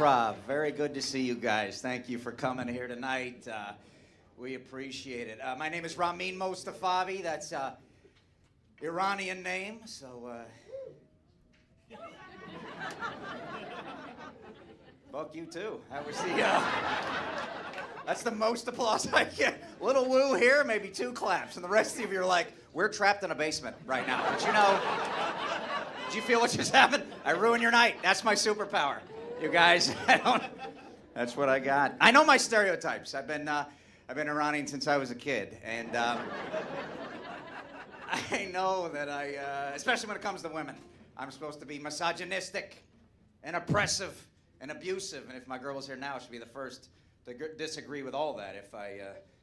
Improv. Very good to see you guys. Thank you for coming here tonight. We appreciate it. My name is Rahmein Mostafavi. That's Iranian name, so fuck you too. That was the that's the most applause I get. Little woo here, maybe 2 claps, and the rest of you are like, we're trapped in a basement right now. But you know, did you feel what just happened? I ruined your night. That's my superpower. You guys, that's what I got. I know my stereotypes. I've been Iranian since I was a kid, and I know that especially when it comes to women, I'm supposed to be misogynistic and oppressive and abusive, and if my girl was here now, she'd be the first to disagree with all that if I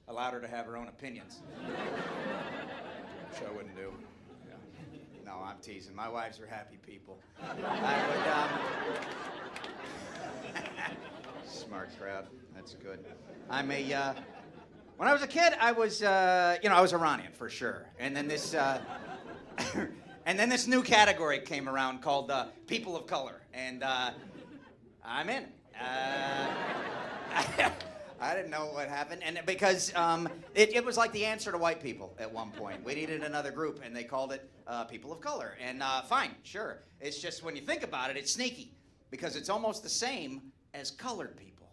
allowed her to have her own opinions. Which I wouldn't do. Yeah. No, I'm teasing. My wives are happy people. I would, smart crowd. That's good. I'm a, when I was a kid, I was, I was Iranian for sure. And then this, and then this new category came around called people of color. And I'm in. I didn't know what happened, and because it was like the answer to white people at one point. We needed another group, and they called it people of color. And fine, sure. It's just when you think about it, it's sneaky, because it's almost the same as colored people.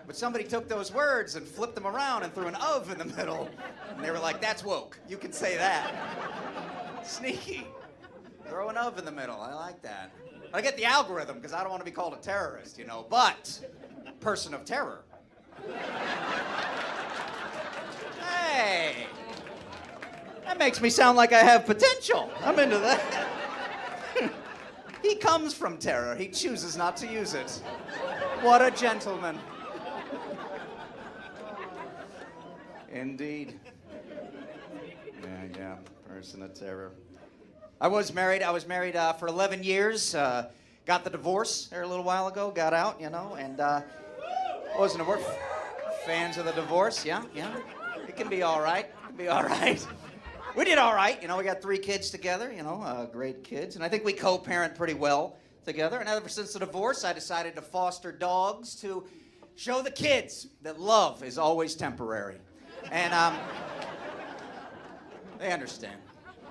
But somebody took those words and flipped them around and threw an of in the middle, and they were like, that's woke. You can say that. Sneaky. Throw an of in the middle. I like that. I get the algorithm because I don't want to be called a terrorist, you know, but person of terror. Hey, that makes me sound like I have potential. I'm into that. He comes from terror. He chooses not to use it. What a gentleman. Indeed. Yeah, person of terror. I was married for 11 years. Got the divorce there a little while ago. Got out, you know, and wasn't a fans of the divorce. Yeah. It can be all right. We did all right. You know, we got 3 kids together. You know, great kids, and I think we co-parent pretty well together. And ever since the divorce, I decided to foster dogs to show the kids that love is always temporary, and they understand.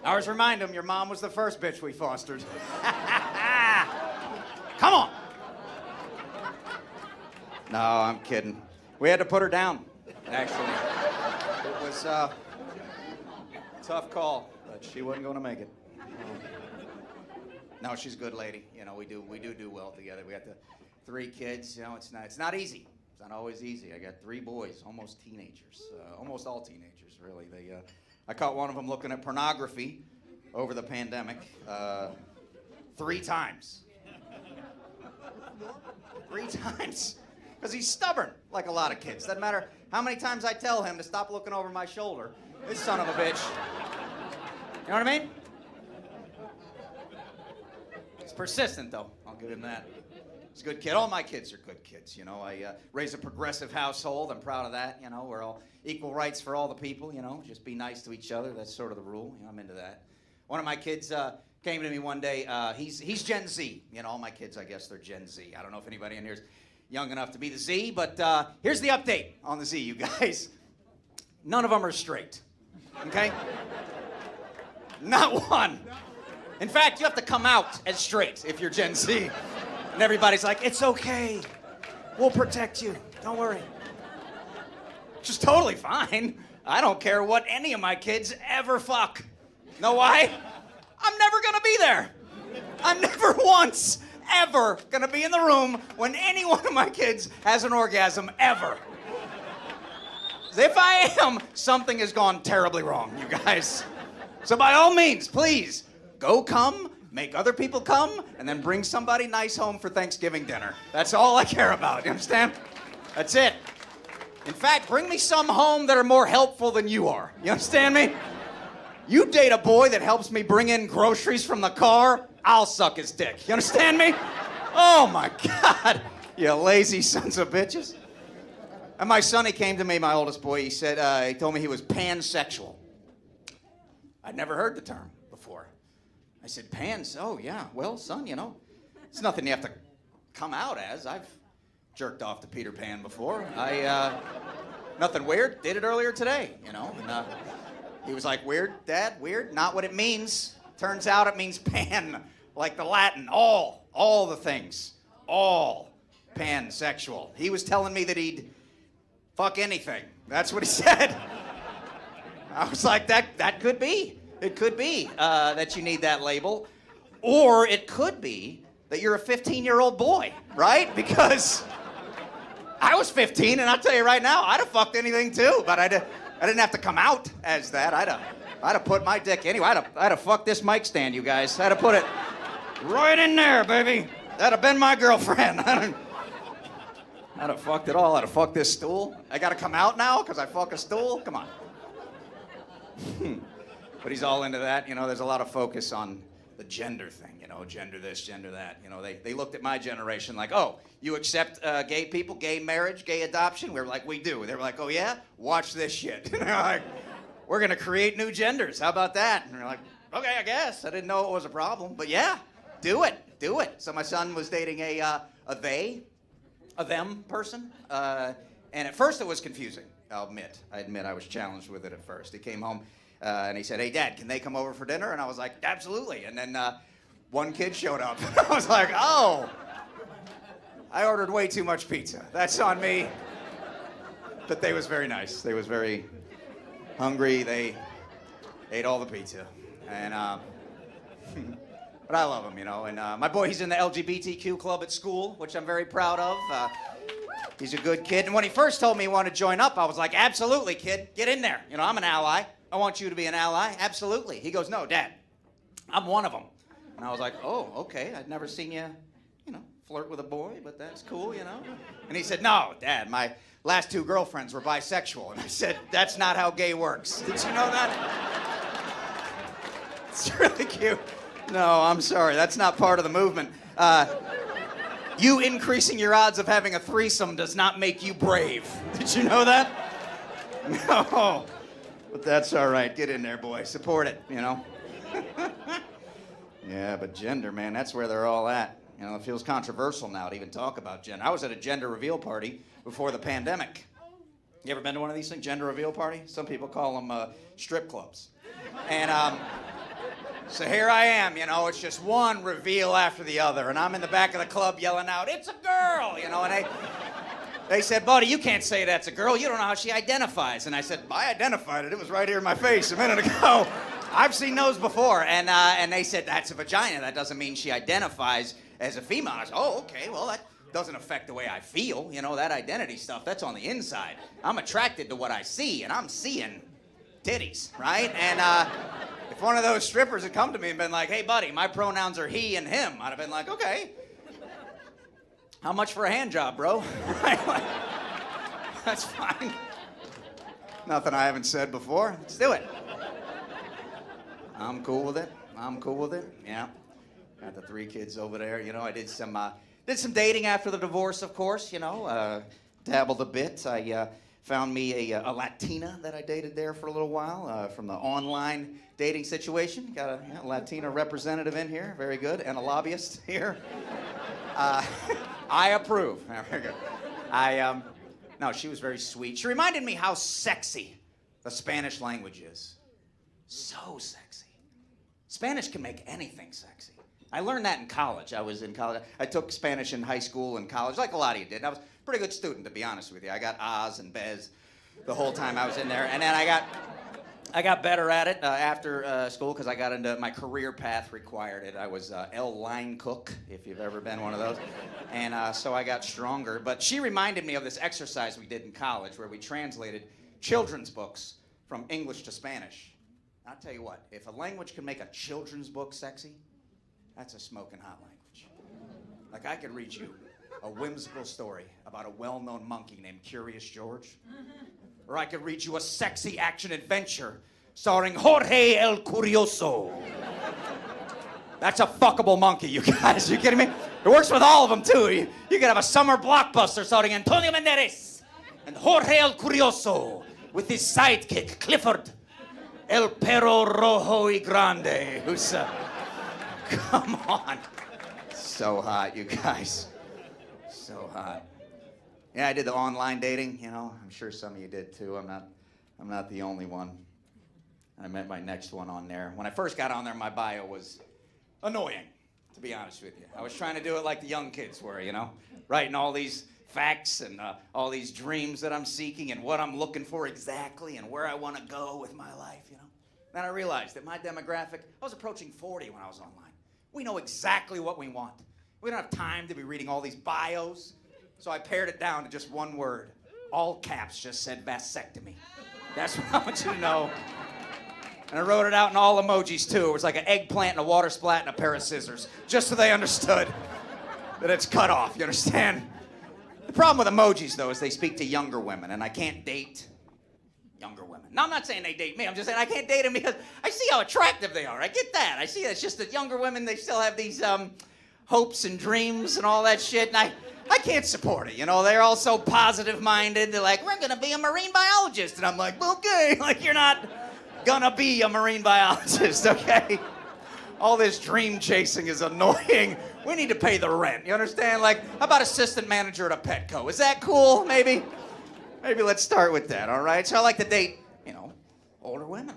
I always remind them, your mom was the first bitch we fostered. Come on. No, I'm kidding. We had to put her down, actually. It was a tough call, but she wasn't going to make it. No, she's a good lady. You know, we do well together. We got the 3 kids. You know, it's not easy. It's not always easy. I got 3 boys, almost teenagers. Almost all teenagers, really. I caught one of them looking at pornography over the pandemic 3 times. 3 times. Because he's stubborn, like a lot of kids. Doesn't matter how many times I tell him to stop looking over my shoulder. This son of a bitch. You know what I mean? He's persistent, though. I'll give him that. He's a good kid. All my kids are good kids, you know. I raised a progressive household. I'm proud of that, you know. We're all equal rights for all the people, you know. Just be nice to each other. That's sort of the rule. You know, I'm into that. One of my kids came to me one day. He's Gen Z. You know, all my kids, I guess, they're Gen Z. I don't know if anybody in here is young enough to be the Z, but here's the update on the Z, you guys. None of them are straight, okay? Not one. In fact, you have to come out as straight if you're Gen Z. And everybody's like, it's okay. We'll protect you. Don't worry. Which is totally fine. I don't care what any of my kids ever fuck. Know why? I'm never gonna be there. I'm never once, ever gonna be in the room when any one of my kids has an orgasm, ever. If I am, something has gone terribly wrong, you guys. So by all means, please, go come, make other people come, and then bring somebody nice home for Thanksgiving dinner. That's all I care about, you understand? That's it. In fact, bring me some home that are more helpful than you are. You understand me? You date a boy that helps me bring in groceries from the car, I'll suck his dick. You understand me? Oh my God, you lazy sons of bitches. And my son, he came to me, my oldest boy, he said, he told me he was pansexual. I'd never heard the term before. I said, pans? Oh, yeah. Well, son, you know, It's nothing you have to come out as. I've jerked off to Peter Pan before. Nothing weird. Did it earlier today, you know. And, he was like, weird, Dad, weird? Not what it means. Turns out it means pan, like the Latin. All the things. All pansexual. He was telling me that he'd fuck anything. That's what he said. I was like, that could be. It could be that you need that label. Or it could be that you're a 15-year-old boy, right? Because I was 15, and I'll tell you right now, I'd have fucked anything too, but I didn't have to come out as that. I'd have put my dick anyway. I'd have fucked this mic stand, you guys. I'd have put it right in there, baby. That'd have been my girlfriend. I'd have fucked it all. I'd have fucked this stool. I gotta come out now because I fuck a stool? Come on. But he's all into that. You know, there's a lot of focus on the gender thing, you know, gender this, gender that. You know, they looked at my generation like, oh, you accept gay people, gay marriage, gay adoption? We were like, we do. They were like, oh yeah? Watch this shit. And they're like, we're gonna create new genders. How about that? And we're like, okay, I guess. I didn't know it was a problem, but yeah, do it. So my son was dating a them person, and at first it was confusing. I admit I was challenged with it at first. He came home and he said, hey, Dad, can they come over for dinner? And I was like, absolutely. And then one kid showed up. I was like, oh, I ordered way too much pizza. That's on me. But they was very nice. They was very hungry. They ate all the pizza. And but I love him, you know. And my boy, he's in the LGBTQ club at school, which I'm very proud of. He's a good kid. And when he first told me he wanted to join up, I was like, absolutely, kid. Get in there. You know, I'm an ally. I want you to be an ally. Absolutely. He goes, no, Dad, I'm one of them. And I was like, oh, okay. I'd never seen you, you know, flirt with a boy, but that's cool, you know. And he said, no, Dad, my last 2 girlfriends were bisexual. And I said, that's not how gay works. Did you know that? It's really cute. No, I'm sorry. That's not part of the movement. You increasing your odds of having a threesome does not make you brave. Did you know that? No. But that's all right. Get in there, boy. Support it, you know? Yeah, but gender, man, that's where they're all at. You know, it feels controversial now to even talk about gender. I was at a gender reveal party before the pandemic. You ever been to one of these things, gender reveal party? Some people call them strip clubs. And so here I am, you know, it's just one reveal after the other, and I'm in the back of the club yelling out, it's a girl, you know, and they said, buddy, you can't say that's a girl, you don't know how she identifies. And I said, I identified it was right here in my face a minute ago. I've seen those before. And they said, that's a vagina, that doesn't mean she identifies as a female. I said, oh, okay, well, that doesn't affect the way I feel, you know, that identity stuff, that's on the inside. I'm attracted to what I see, and I'm seeing titties, right? And if one of those strippers had come to me and been like, hey, buddy, my pronouns are he and him, I'd have been like, okay. How much for a hand job, bro? Right? That's fine. Nothing I haven't said before. Let's do it. I'm cool with it. Yeah. Got the 3 kids over there. You know, I did some dating after the divorce, of course, you know. Dabbled a bit. I found me a Latina that I dated there for a little while from the online dating situation. Got a Latina representative in here, very good, and a lobbyist here. I approve. Very good. No, she was very sweet. She reminded me how sexy the Spanish language is. So sexy. Spanish can make anything sexy. I learned that in college. I was in college. I took Spanish in high school and college, like a lot of you did. And I was a pretty good student, to be honest with you. I got A's and B's the whole time I was in there. And then I got better at it after school because I got into my career path required it. I was L line cook, if you've ever been one of those. And so I got stronger. But she reminded me of this exercise we did in college where we translated children's books from English to Spanish. I'll tell you what, if a language can make a children's book sexy, that's a smoking hot language. Like I could read you a whimsical story about a well-known monkey named Curious George. Or I could read you a sexy action adventure starring Jorge el Curioso. That's a fuckable monkey, you guys. You kidding me? It works with all of them, too. You could have a summer blockbuster starring Antonio Banderas and Jorge el Curioso with his sidekick, Clifford, el perro rojo y grande, who's... come on. So hot, you guys. So hot. Yeah, I did the online dating, you know. I'm sure some of you did too. I'm not the only one. I met my next one on there. When I first got on there, my bio was annoying, to be honest with you. I was trying to do it like the young kids were, you know, writing all these facts and all these dreams that I'm seeking and what I'm looking for exactly and where I want to go with my life, you know. Then I realized that my demographic, I was approaching 40 when I was online. We know exactly what we want. We don't have time to be reading all these bios. So I pared it down to just one word. All caps just said vasectomy. That's what I want you to know. And I wrote it out in all emojis too. It was like an eggplant and a water splat and a pair of scissors, just so they understood that it's cut off, you understand? The problem with emojis though is they speak to younger women, and I can't date younger women. Now I'm not saying they date me, I'm just saying I can't date them because I see how attractive they are. I get that. I see it's just that younger women, they still have these hopes and dreams and all that shit, and I can't support it, you know? They're all so positive-minded. They're like, we're gonna be a marine biologist. And I'm like, okay, like you're not gonna be a marine biologist, okay? All this dream chasing is annoying. We need to pay the rent, you understand? Like, how about assistant manager at a Petco? Is that cool, maybe? Maybe let's start with that, all right? So I like to date, you know, older women.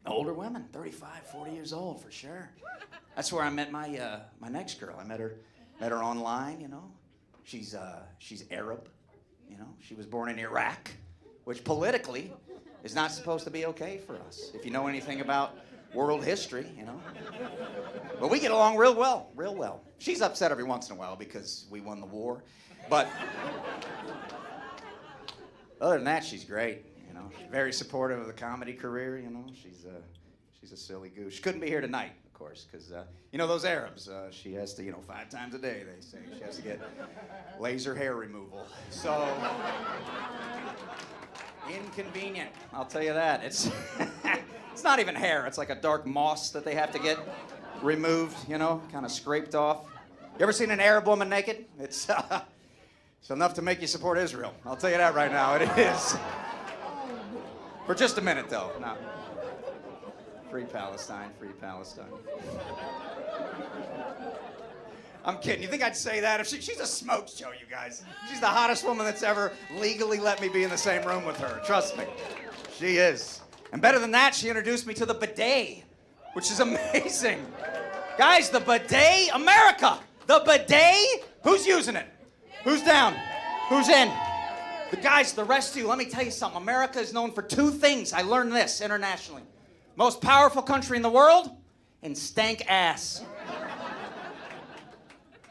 Older women, 35, 40 years old, for sure. That's where I met my my next girl. I met her online, you know. She's Arab, you know. She was born in Iraq, which politically is not supposed to be okay for us, if you know anything about world history, you know. But we get along real well, real well. She's upset every once in a while because we won the war, but other than that, she's great, you know. She's very supportive of the comedy career, you know. She's a silly goose. She couldn't be here tonight, of course, because, you know, those Arabs, she has to, you know, 5 times a day, they say. She has to get laser hair removal. So, inconvenient, I'll tell you that. It's, it's not even hair. It's like a dark moss that they have to get removed, you know, kind of scraped off. You ever seen an Arab woman naked? It's enough to make you support Israel. I'll tell you that right now. It is. For just a minute, though. No. Free Palestine, free Palestine. I'm kidding. You think I'd say that? If she's a smoke show, you guys. She's the hottest woman that's ever legally let me be in the same room with her. Trust me. She is. And better than that, she introduced me to the bidet, which is amazing. Guys, the bidet, America. The bidet, who's using it? Who's down? Who's in? The guys, the rest of you, let me tell you something. America is known for 2 things. I learned this internationally. Most powerful country in the world, and stank ass.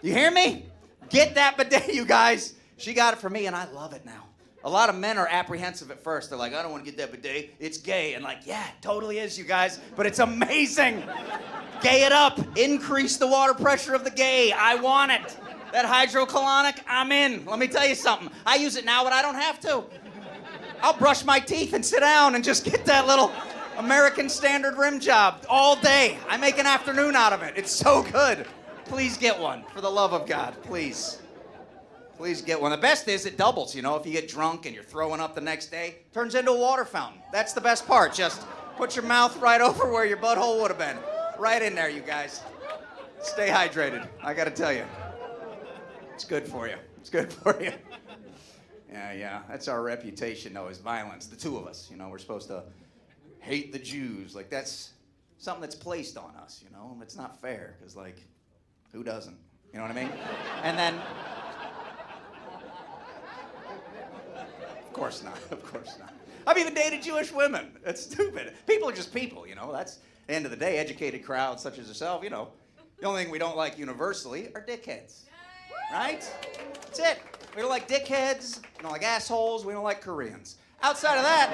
You hear me? Get that bidet, you guys. She got it for me, and I love it now. A lot of men are apprehensive at first. They're like, I don't want to get that bidet. It's gay. And like, yeah, it totally is, you guys. But it's amazing. Gay it up. Increase the water pressure of the gay. I want it. That hydrocolonic, I'm in. Let me tell you something. I use it now, but I don't have to. I'll brush my teeth and sit down and just get that little American Standard rim job all day. I make an afternoon out of it. It's so good. Please get one, for the love of God, please. Please get one. The best is it doubles, you know, if you get drunk and you're throwing up the next day, turns into a water fountain. That's the best part. Just put your mouth right over where your butthole would have been. Right in there, you guys. Stay hydrated, I gotta tell you. It's good for you. It's good for you. Yeah. That's our reputation, though, is violence. The 2 of us, you know, we're supposed to hate the Jews. Like, that's something that's placed on us, you know? It's not fair, because, like, who doesn't? You know what I mean? And then... Of course not. Of course not. I've even dated Jewish women. That's stupid. People are just people, you know? That's, at the end of the day, educated crowds such as yourself, you know. The only thing we don't like universally are dickheads. Right? That's it. We don't like dickheads. We don't like assholes. We don't like Koreans. Outside of that...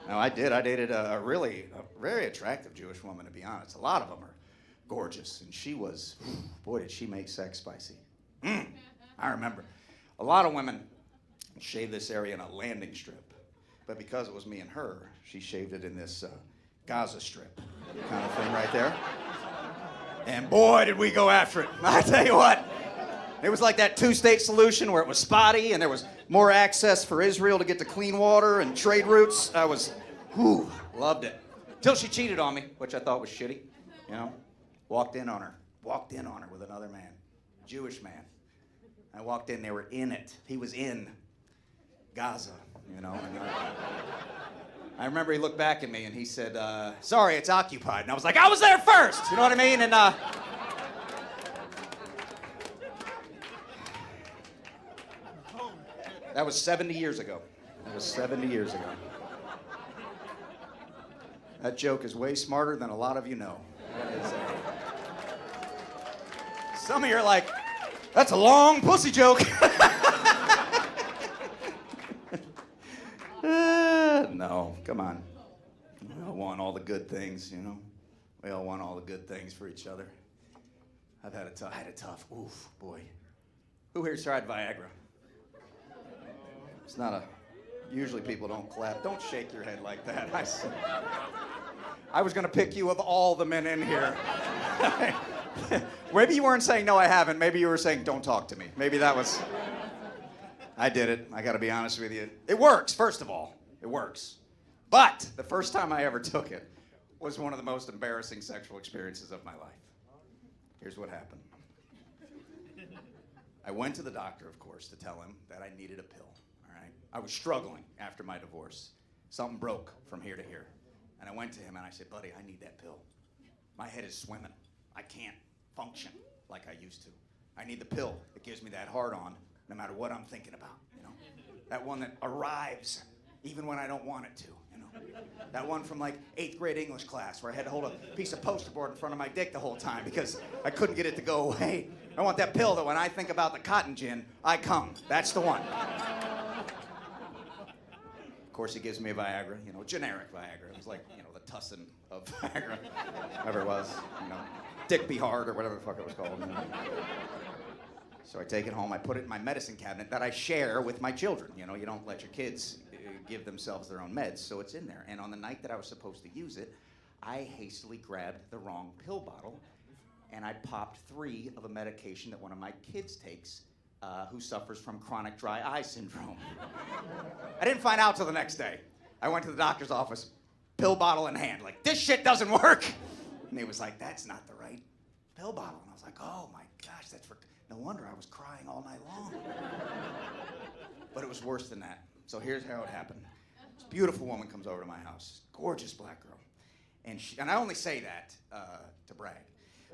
No, I did. I dated a very attractive Jewish woman, to be honest. A lot of them are gorgeous. And she was... Boy, did she make sex spicy. I remember. A lot of women shave this area in a landing strip. But because it was me and her, she shaved it in this Gaza strip kind of thing right there. And boy, did we go after it. I tell you what, it was like that 2-state solution where it was spotty and there was more access for Israel to get to clean water and trade routes. I was, loved it. Till she cheated on me, which I thought was shitty. you know? Walked in on her with another man, Jewish man. I walked in, they were in it. He was in Gaza, you know? And, I remember he looked back at me and he said, sorry, it's occupied. And I was like, I was there first, you know what I mean? And that was 70 years ago. That joke is way smarter than a lot of you know. Some of you are like, that's a long pussy joke. No, come on. We all want all the good things, you know? We all want all the good things for each other. I had a tough, oof, boy. Who here's tried Viagra? It's not usually people don't clap. Don't shake your head like that. I was gonna pick you of all the men in here. Maybe you weren't saying, no, I haven't. Maybe you were saying, don't talk to me. Maybe that was, I did it. I gotta be honest with you. It works, first of all. It works. But the first time I ever took it was one of the most embarrassing sexual experiences of my life. Here's what happened. I went to the doctor, of course, to tell him that I needed a pill, all right? I was struggling after my divorce. Something broke from here to here. And I went to him and I said, buddy, I need that pill. My head is swimming. I can't function like I used to. I need the pill that gives me that hard-on no matter what I'm thinking about, you know? That one that arrives even when I don't want it to, you know? That one from like 8th grade English class where I had to hold a piece of poster board in front of my dick the whole time because I couldn't get it to go away. I want that pill that when I think about the cotton gin, I come. That's the one. Of course, he gives me a Viagra, you know, generic Viagra. It was like, you know, the Tussin of Viagra, whatever it was, you know, Dick Be Hard or whatever the fuck it was called. You know? So I take it home, I put it in my medicine cabinet that I share with my children. You know, you don't let your kids give themselves their own meds, so it's in there. And on the night that I was supposed to use it, I hastily grabbed the wrong pill bottle and I popped 3 of a medication that one of my kids takes who suffers from chronic dry eye syndrome. I didn't find out till the next day. I went to the doctor's office, pill bottle in hand, like, this shit doesn't work. And he was like, that's not the right pill bottle. And I was like, oh my gosh, that's for, no wonder I was crying all night long. But it was worse than that. So here's how it happened. This beautiful woman comes over to my house, gorgeous black girl. And I only say that to brag.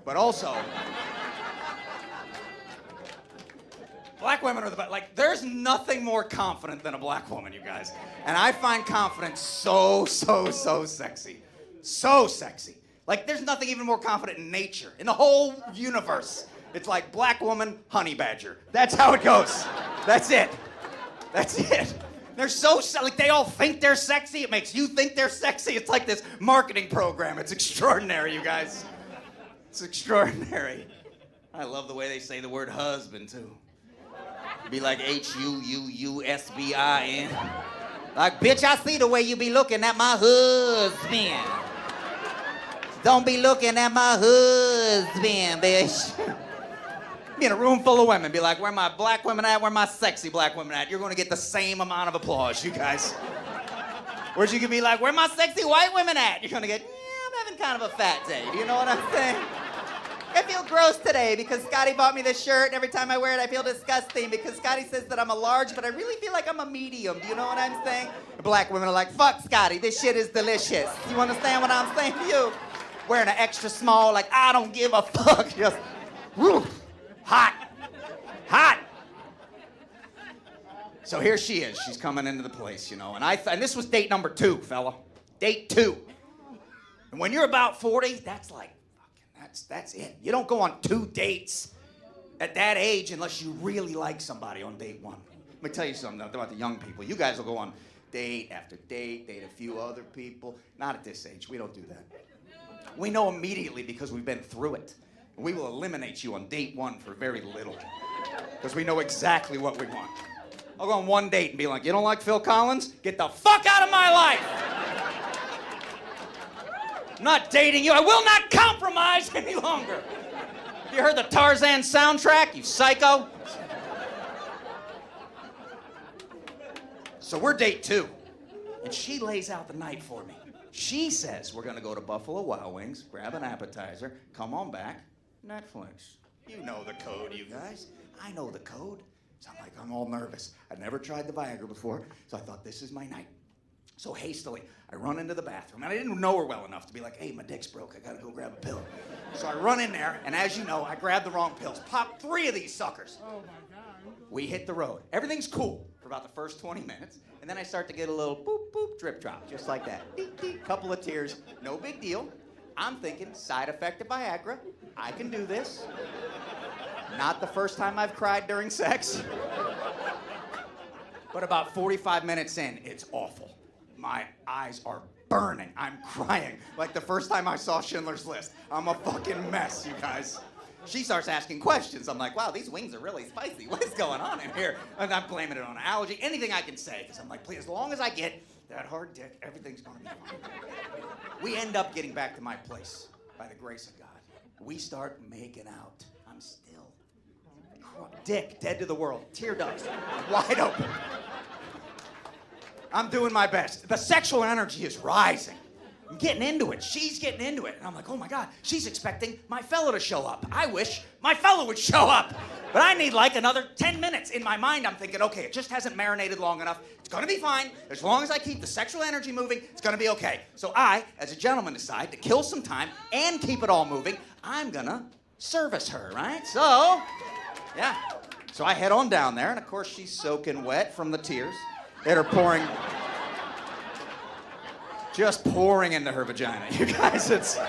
But also, black women are the best. Like, there's nothing more confident than a black woman, you guys. And I find confidence so sexy. So sexy. Like, there's nothing even more confident in nature, in the whole universe. It's like black woman, honey badger. That's how it goes. That's it. That's it. They're so, like, they all think they're sexy. It makes you think they're sexy. It's like this marketing program. It's extraordinary, you guys. It's extraordinary. I love the way they say the word husband, too. Be like Huusbin. Like, bitch, I see the way you be looking at my husband. Don't be looking at my husband, bitch. Be in a room full of women, be like, where my black women at? Where my sexy black women at? You're gonna get the same amount of applause, you guys. Whereas you can be like, where my sexy white women at? You're gonna get, yeah, I'm having kind of a fat day. Do you know what I'm saying? I feel gross today because Scotty bought me this shirt, and every time I wear it, I feel disgusting because Scotty says that I'm a large, but I really feel like I'm a medium. Do you know what I'm saying? Black women are like, fuck Scotty, this shit is delicious. You understand what I'm saying to you? Wearing an extra small, like, I don't give a fuck. Just, woo, hot, hot. So here she is. She's coming into the place, you know, and this was date number 2, fella. Date 2. And when you're about 40, that's like, that's it. You don't go on 2 dates at that age unless you really like somebody on date 1. Let me tell you something about the young people. You guys will go on date after date a few other people. Not at this age. We don't do that. We know immediately because we've been through it. We will eliminate you on date 1 for very little because we know exactly what we want. I'll go on 1 date and be like, you don't like Phil Collins? Get the fuck out of my life! I'm not dating you. I will not compromise any longer. Have you heard the Tarzan soundtrack, you psycho? So we're date 2. And she lays out the night for me. She says, we're gonna go to Buffalo Wild Wings, grab an appetizer, come on back, Netflix. You know the code, you guys. I know the code. So I'm all nervous. I'd never tried the Viagra before, so I thought this is my night. So hastily, I run into the bathroom, and I didn't know her well enough to be like, hey, my dick's broke, I gotta go grab a pill. So I run in there, and as you know, I grab the wrong pills, pop 3 of these suckers. Oh my God. We hit the road. Everything's cool for about the first 20 minutes, and then I start to get a little boop, boop, drip drop, just like that. Deep, deep, couple of tears, no big deal. I'm thinking, side effect of Viagra, I can do this. Not the first time I've cried during sex. But about 45 minutes in, it's awful. My eyes are burning. I'm crying like the first time I saw Schindler's List. I'm a fucking mess, you guys. She starts asking questions. I'm like, wow, these wings are really spicy. What is going on in here? And I'm blaming it on allergy, anything I can say. Because I'm like, please, as long as I get that hard dick, everything's gonna be fine. We end up getting back to my place by the grace of God. We start making out. I'm still dick, dead to the world, tear ducts, wide open. I'm doing my best. The sexual energy is rising. I'm getting into it. She's getting into it. And I'm like, oh my God, she's expecting my fellow to show up. I wish my fellow would show up. But I need like another 10 minutes. In my mind, I'm thinking, okay, it just hasn't marinated long enough. It's gonna be fine. As long as I keep the sexual energy moving, it's gonna be okay. So I, as a gentleman, decide to kill some time and keep it all moving. I'm gonna service her, right? So, yeah. So I head on down there, and of course she's soaking wet from the tears that are pouring, just pouring into her vagina. You guys, I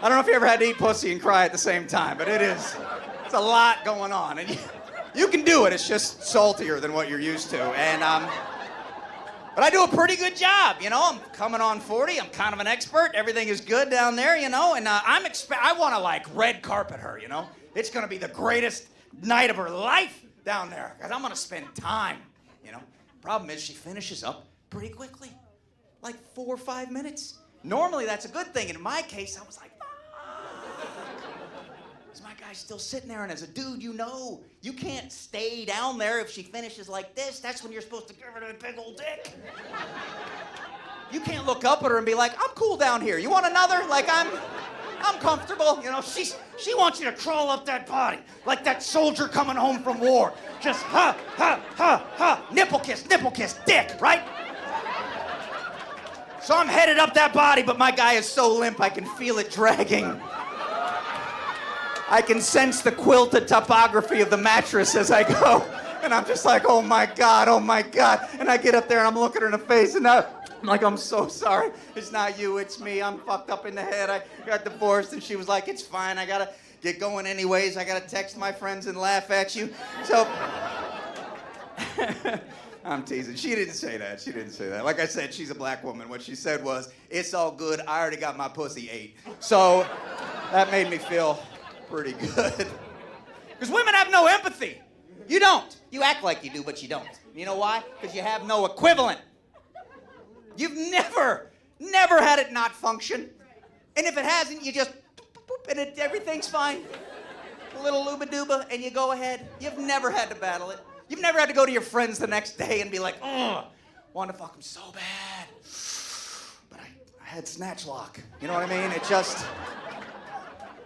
don't know if you ever had to eat pussy and cry at the same time, but it's a lot going on. And you can do it, it's just saltier than what you're used to. And, but I do a pretty good job, you know? I'm coming on 40, I'm kind of an expert, everything is good down there, you know? And I want to like red carpet her, you know? It's gonna be the greatest night of her life down there, because I'm gonna spend time, you know? Problem is, she finishes up pretty quickly, like 4 or 5 minutes. Normally, that's a good thing. In my case, I was like, is my guy still sitting there? And as a dude, you know, you can't stay down there if she finishes like this. That's when you're supposed to give her the big old dick. You can't look up at her and be like, I'm cool down here. You want another? Like, I'm comfortable. You know, she wants you to crawl up that body like that soldier coming home from war. Just nipple kiss, dick, right? So I'm headed up that body, but my guy is so limp I can feel it dragging. I can sense the quilted topography of the mattress as I go. And I'm just like, oh my God. And I get up there and I'm looking her in the face and I'm like, I'm so sorry. It's not you, it's me. I'm fucked up in the head. I got divorced. And she was like, it's fine. I gotta get going anyways. I gotta text my friends and laugh at you. So, I'm teasing. She didn't say that. Like I said, she's a black woman. What she said was, it's all good. I already got my pussy ate. So, that made me feel pretty good. Because women have no empathy. You don't. You act like you do, but you don't. You know why? Because you have no equivalent. You've never had it not function. And if it hasn't, you just boop, boop, and everything's fine. A little looba-dooba, and you go ahead. You've never had to battle it. You've never had to go to your friends the next day and be like, oh, wanted to fuck him so bad. But I had snatch lock. You know what I mean? It just,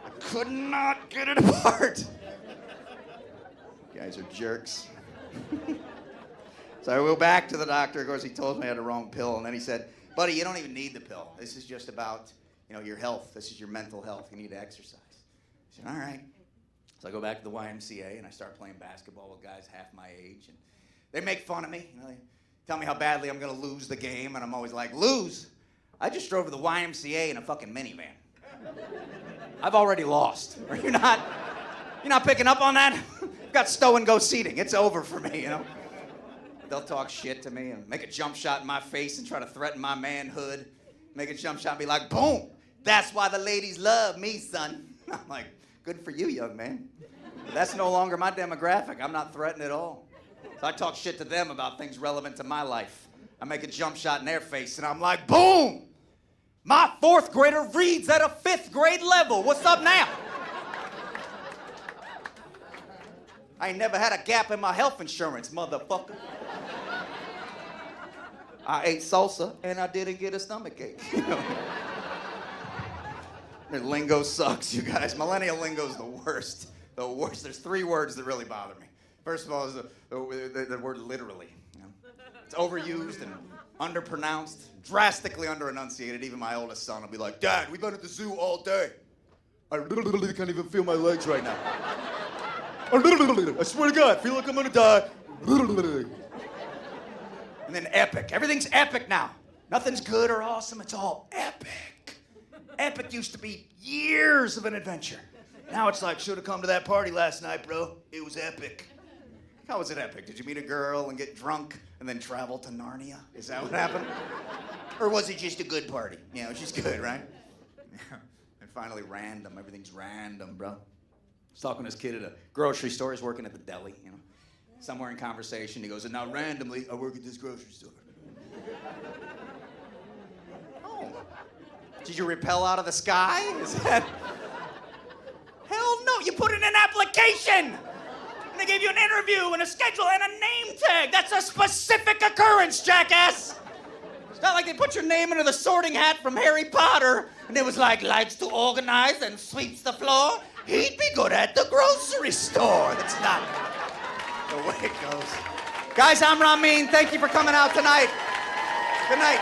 I could not get it apart. You guys are jerks. So I go back to the doctor. Of course, he told me I had the wrong pill. And then he said, buddy, you don't even need the pill. This is just about, you know, your health. This is your mental health. You need to exercise. I said, all right. So I go back to the YMCA and I start playing basketball with guys half my age. And they make fun of me. You know, they tell me how badly I'm going to lose the game. And I'm always like, lose? I just drove to the YMCA in a fucking minivan. I've already lost. Are you not? You're not picking up on that? I've got stow-and-go seating. It's over for me, you know? They'll talk shit to me and make a jump shot in my face and try to threaten my manhood. Make a jump shot and be like, boom, that's why the ladies love me, son. I'm like, good for you, young man. But that's no longer my demographic. I'm not threatened at all. So I talk shit to them about things relevant to my life. I make a jump shot in their face and I'm like, boom, my 4th grader reads at a 5th grade level. What's up now? I ain't never had a gap in my health insurance, motherfucker. I ate salsa and I didn't get a stomach ache. You know? The lingo sucks, you guys. Millennial lingo is the worst. The worst. There's 3 words that really bother me. First of all is the word literally. You know? It's overused and underpronounced, drastically under-enunciated. Even my oldest son will be like, Dad, we've been at the zoo all day. I literally can't even feel my legs right now. I swear to God, I feel like I'm gonna die. And then epic. Everything's epic now. Nothing's good or awesome, it's all epic. Epic used to be years of an adventure. Now it's like, should have come to that party last night, bro. It was epic. How was it epic? Did you meet a girl and get drunk and then travel to Narnia? Is that what happened? Or was it just a good party? You know, she's good, right? And finally, random. Everything's random, bro. I was talking to this kid at a grocery store. He's working at the deli, you know. Somewhere in conversation, he goes, and now randomly, I work at this grocery store. Oh. Did you rappel out of the sky? Is that... Hell no, you put in an application. And they gave you an interview and a schedule and a name tag. That's a specific occurrence, jackass. It's not like they put your name into the sorting hat from Harry Potter and it was like, likes to organize and sweeps the floor. He'd be good at the grocery store. That's not the way it goes. Guys, I'm Rahmein. Thank you for coming out tonight. Good night.